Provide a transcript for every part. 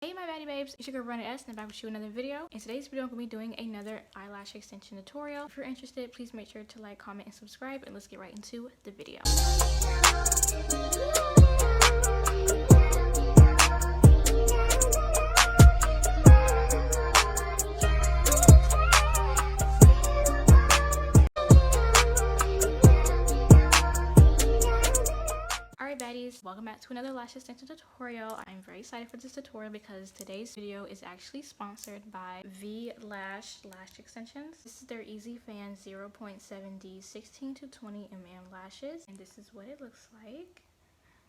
Hey my baddie babes, it's your girl Run S and I'm back with you another video. In today's video, I'm going to be doing another eyelash extension tutorial. If you're interested, please make sure to like, comment, and subscribe, and let's get right into the video. Baddies, welcome back to another lash extension tutorial. I'm very excited for this tutorial because today's video is actually sponsored by Veyelash Lash Extensions. This is their Easy Fan 0.7D 16 to 20 mm lashes, and this is what it looks like.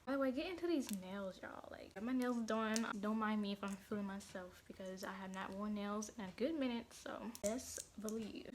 By the way, get into these nails, y'all. Like, got my nails done. Don't mind me if I'm feeling myself because I have not worn nails in a good minute, so best believe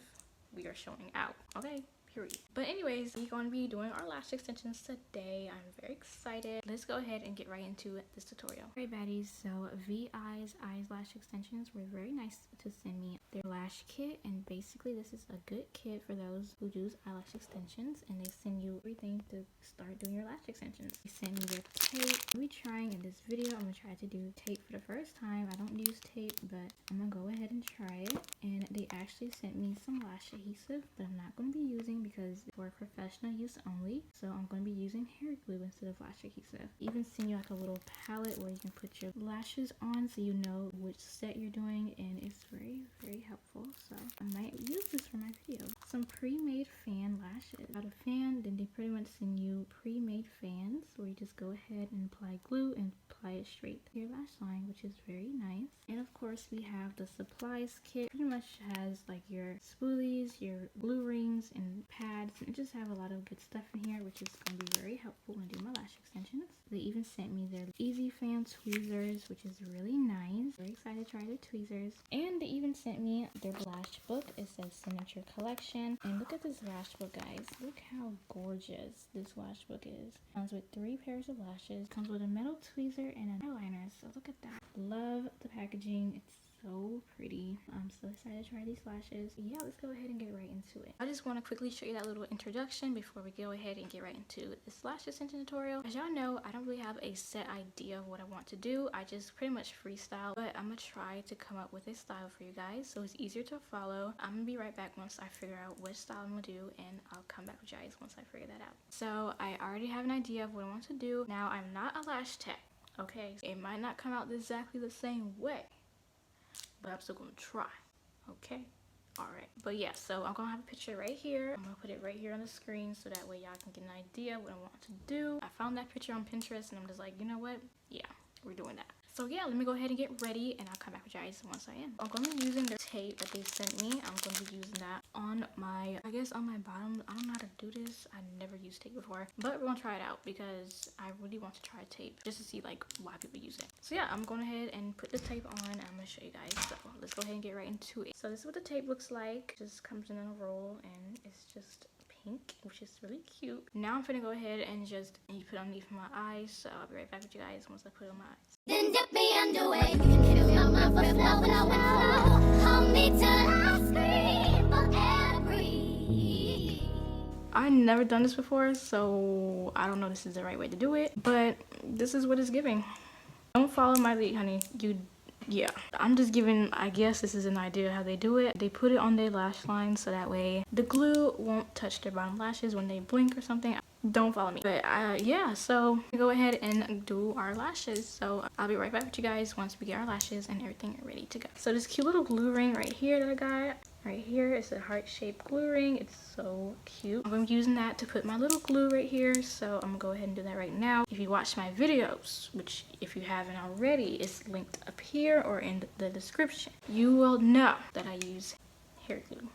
we are showing out, okay? Period. But anyways, we're going to be doing our lash extensions today. I'm very excited. Let's go ahead and get right into this tutorial. Alright baddies, so VI's Lash Extensions were very nice to send me their lash kit, and basically this is a good kit for those who do eyelash extensions, and they send you everything to start doing your lash extensions. They sent me their tape. I'll be trying in this video, I'm going to try to do tape for the first time. I don't use tape, but I'm going to go ahead and try it. And they actually sent me some lash adhesive that I'm not going to be using because for professional use only, so I'm going to be using hair glue instead of lash adhesive. Even send you like a little palette where you can put your lashes on so you know which set you're doing, and it's very helpful, so I might use this for my video. Some pre-made fan lashes. Out of fan, then they pretty much send you pre-made fans where you just go ahead and apply glue and apply it straight to your lash line, which is very nice. And of course we have the supplies kit. Pretty much has like your spoolies, your glue rings, and pads, and just have a lot of good stuff in here, which is going to be very helpful when I do my lash extensions. They even sent me their Easy Fan tweezers, which is really nice. Very excited to try their tweezers. And they even sent me their lash book. It says Signature Collection. And look at this lash book, guys. Look how gorgeous this lash book is. Comes with 3 pairs of lashes. Comes with a metal tweezer and an eyeliner. So look at that. Love the packaging. It's so pretty. I'm so excited to try these lashes. Yeah, let's go ahead and get right into it. I just want to quickly show you that little introduction before we go ahead and get right into this lash extension tutorial. As y'all know, I don't really have a set idea of what I want to do. I just pretty much freestyle, but I'm gonna try to come up with a style for you guys so it's easier to follow. I'm gonna be right back once I figure out what style I'm gonna do, and I'll come back with you guys once I figure that out. So I already have an idea of what I want to do. Now, I'm not a lash tech, okay? It might not come out exactly the same way, but I'm still gonna try, okay? Alright, but yeah, so I'm gonna have a picture right here. I'm gonna put it right here on the screen so that way y'all can get an idea what I want to do. I found that picture on Pinterest and I'm just like, you know what? Yeah, we're doing that. So yeah, let me go ahead and get ready and I'll come back with you guys once I am. I'm going to be using the tape that they sent me. I'm going to be using that on my, I guess on my bottom. I don't know how to do this. I never used tape before, but we're going to try it out because I really want to try tape just to see like why people use it. So yeah, I'm going ahead and put the tape on and I'm going to show you guys. So let's go ahead and get right into it. So this is what the tape looks like. It just comes in a roll and it's just pink, which is really cute. Now I'm gonna go ahead and just put it underneath my eyes, so I'll be right back with you guys once I put it on my eyes. Then dip me underway. You can feel my mind for flow. Hold me till I scream for every. I've never done this before, so I don't know if this is the right way to do it, but this is what it's giving. Don't follow my lead, honey. Yeah, I'm just giving, I guess this is an idea how they do it. They put it on their lash line so that way the glue won't touch their bottom lashes when they blink or something. Don't follow me. But yeah, so we go ahead and do our lashes. So I'll be right back with you guys once we get our lashes and everything ready to go. So this cute little glue ring right here that I got. Right here is a heart-shaped glue ring. It's so cute. I'm going to be using that to put my little glue right here. So I'm going to go ahead and do that right now. If you watch my videos, which if you haven't already, it's linked up here or in the description, you will know that I use hair glue.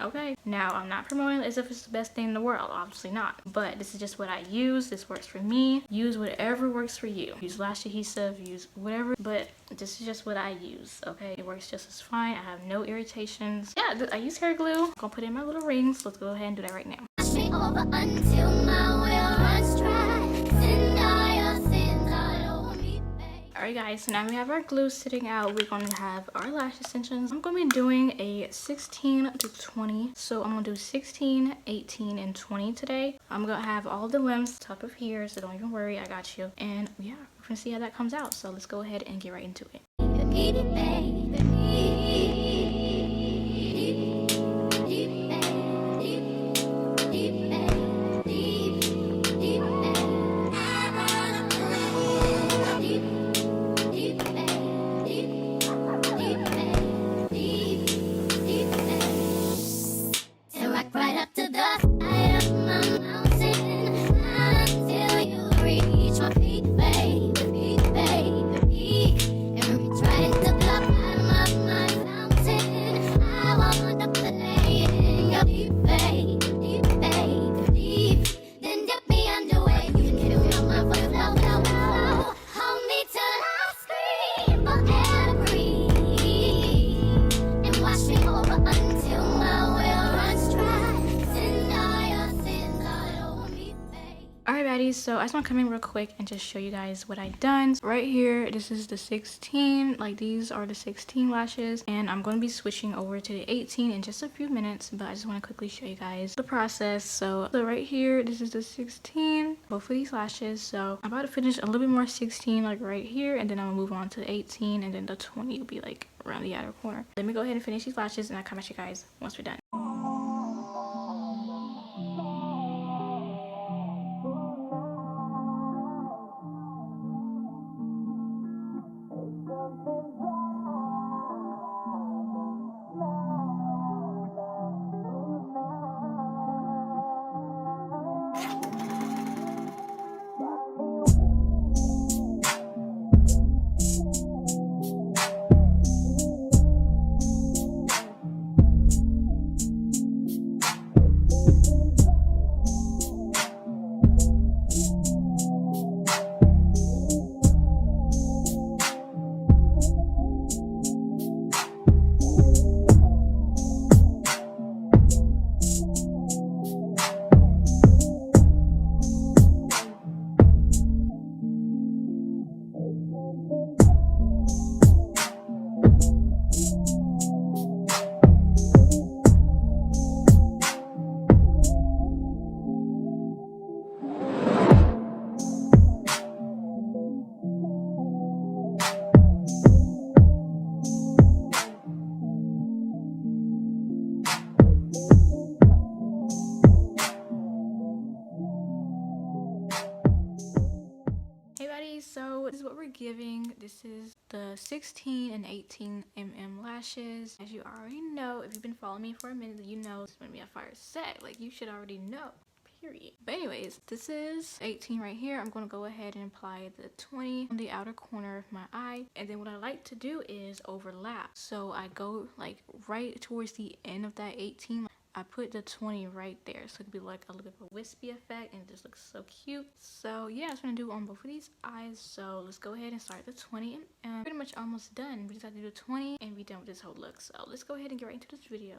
Okay, now I'm not promoting it as if it's the best thing in the world, obviously not, but this is just what I use. This works for me. Use whatever works for you. Use lash adhesive, use whatever, but this is just what I use, okay? It works just as fine. I have no irritations. Yeah, I use hair glue. I'm gonna put in my little rings. Let's go ahead and do that right now. Over until my will runs dry. Alright guys, so now we have our glue sitting out. We're going to have our lash extensions. I'm going to be doing a 16 to 20. So I'm going to do 16, 18, and 20 today. I'm going to have all the limbs top of here, so don't even worry, I got you. And yeah, we're going to see how that comes out. So let's go ahead and get right into it. Alright baddies, so I just want to come in real quick and just show you guys what I done. Right here, this is the 16, like these are the 16 lashes, and I'm going to be switching over to the 18 in just a few minutes, but I just want to quickly show you guys the process. So right here, this is the 16, both of these lashes. So I'm about to finish a little bit more 16 like right here, and then I'm gonna move on to the 18, and then the 20 will be like around the outer corner. Let me go ahead and finish these lashes and I'll come at you guys once we're done. So this is what we're giving. This is the 16 and 18 mm lashes. As you already know, if you've been following me for a minute, you know it's gonna be a fire set. Like, you should already know, period. But anyways, this is 18 right here. I'm gonna go ahead and apply the 20 on the outer corner of my eye, and then what I like to do is overlap. So I go like right towards the end of that 18. I put the 20 right there, so it'd be like a little bit of a wispy effect, and it just looks so cute. So yeah, that's what I'm gonna do on both of these eyes. So let's go ahead and start the 20, and pretty much almost done. We just have to do the 20 and be done with this whole look. So let's go ahead and get right into this video.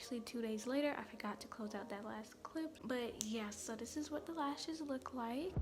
actually 2 days later. I forgot to close out that last clip, but yeah, so this is what the lashes look like.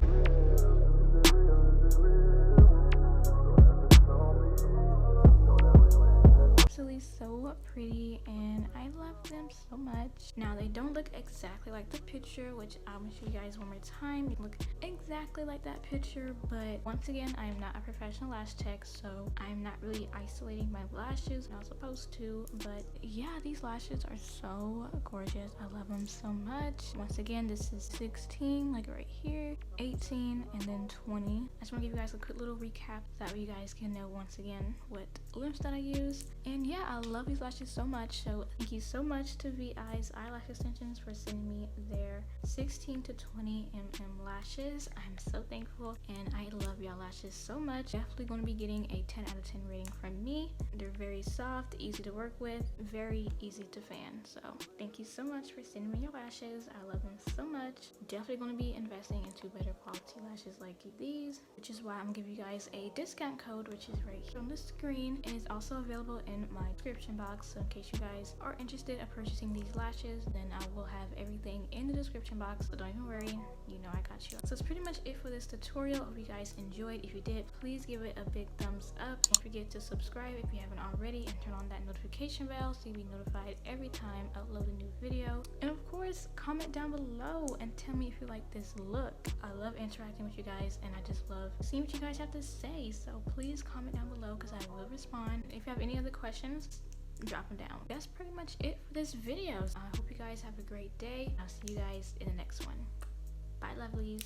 Absolutely so pretty, and I love them so much. Now they don't look exactly like the picture, which I'm gonna show you guys one more time. They look exactly like that picture, but once again, I am not a professional lash tech, so I'm not really isolating my lashes. I'm not supposed to, but yeah, these lashes are so gorgeous. I love them so much. Once again, this is 16, like right here, 18, and then 20. I just want to give you guys a quick little recap so that way you guys can know once again what lips that I use. And yeah, I love these lashes so much. So thank you so much to Veyelash Eyelash Extensions for sending me their 16 to 20 mm lashes. I'm so thankful, and I love y'all lashes so much. Definitely going to be getting a 10 out of 10 rating from me. They're very soft, easy to work with, very easy to fan. So thank you so much for sending me your lashes. I love them so much. Definitely going to be investing into better quality lashes like these, which is why I'm giving you guys a discount code, which is right here on the screen, and it's also available in my description box. So in case you guys are interested in purchasing these lashes, then I will have everything in the description box, so don't even worry, you know I got you. So that's pretty much it for this tutorial. Hope you guys enjoyed. If you did, please give it a big thumbs up. Don't forget to subscribe if you haven't already, and turn on that notification bell so you'll be notified every time I upload a new video. And of course, comment down below and tell me if you like this look. I love interacting with you guys, and I just love seeing what you guys have to say. So please comment down below because I will respond. If you have any other questions, drop them down. That's pretty much it for this video. I hope you guys have a great day. I'll see you guys in the next one. Bye, lovelies.